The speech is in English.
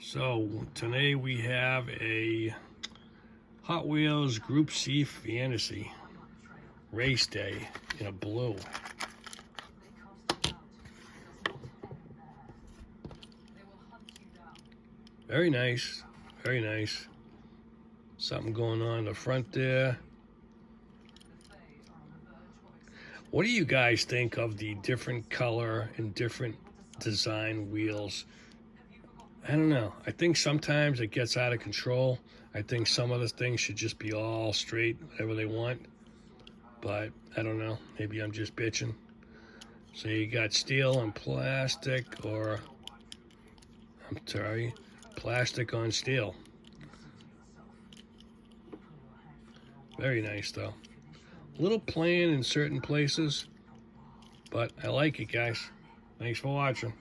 So today we have a Hot Wheels Group C Fantasy race day in a blue. Very nice, very nice. Something going on in the front there. What do you guys think of the different color and different design wheels? I don't know. I think sometimes it gets out of control. I think some of the things should just be all straight, whatever they want. But I don't know. Maybe I'm just bitching. So you got steel and plastic, or I'm sorry, plastic on steel. Very nice though. A little plain in certain places, but I like it, guys. Thanks for watching.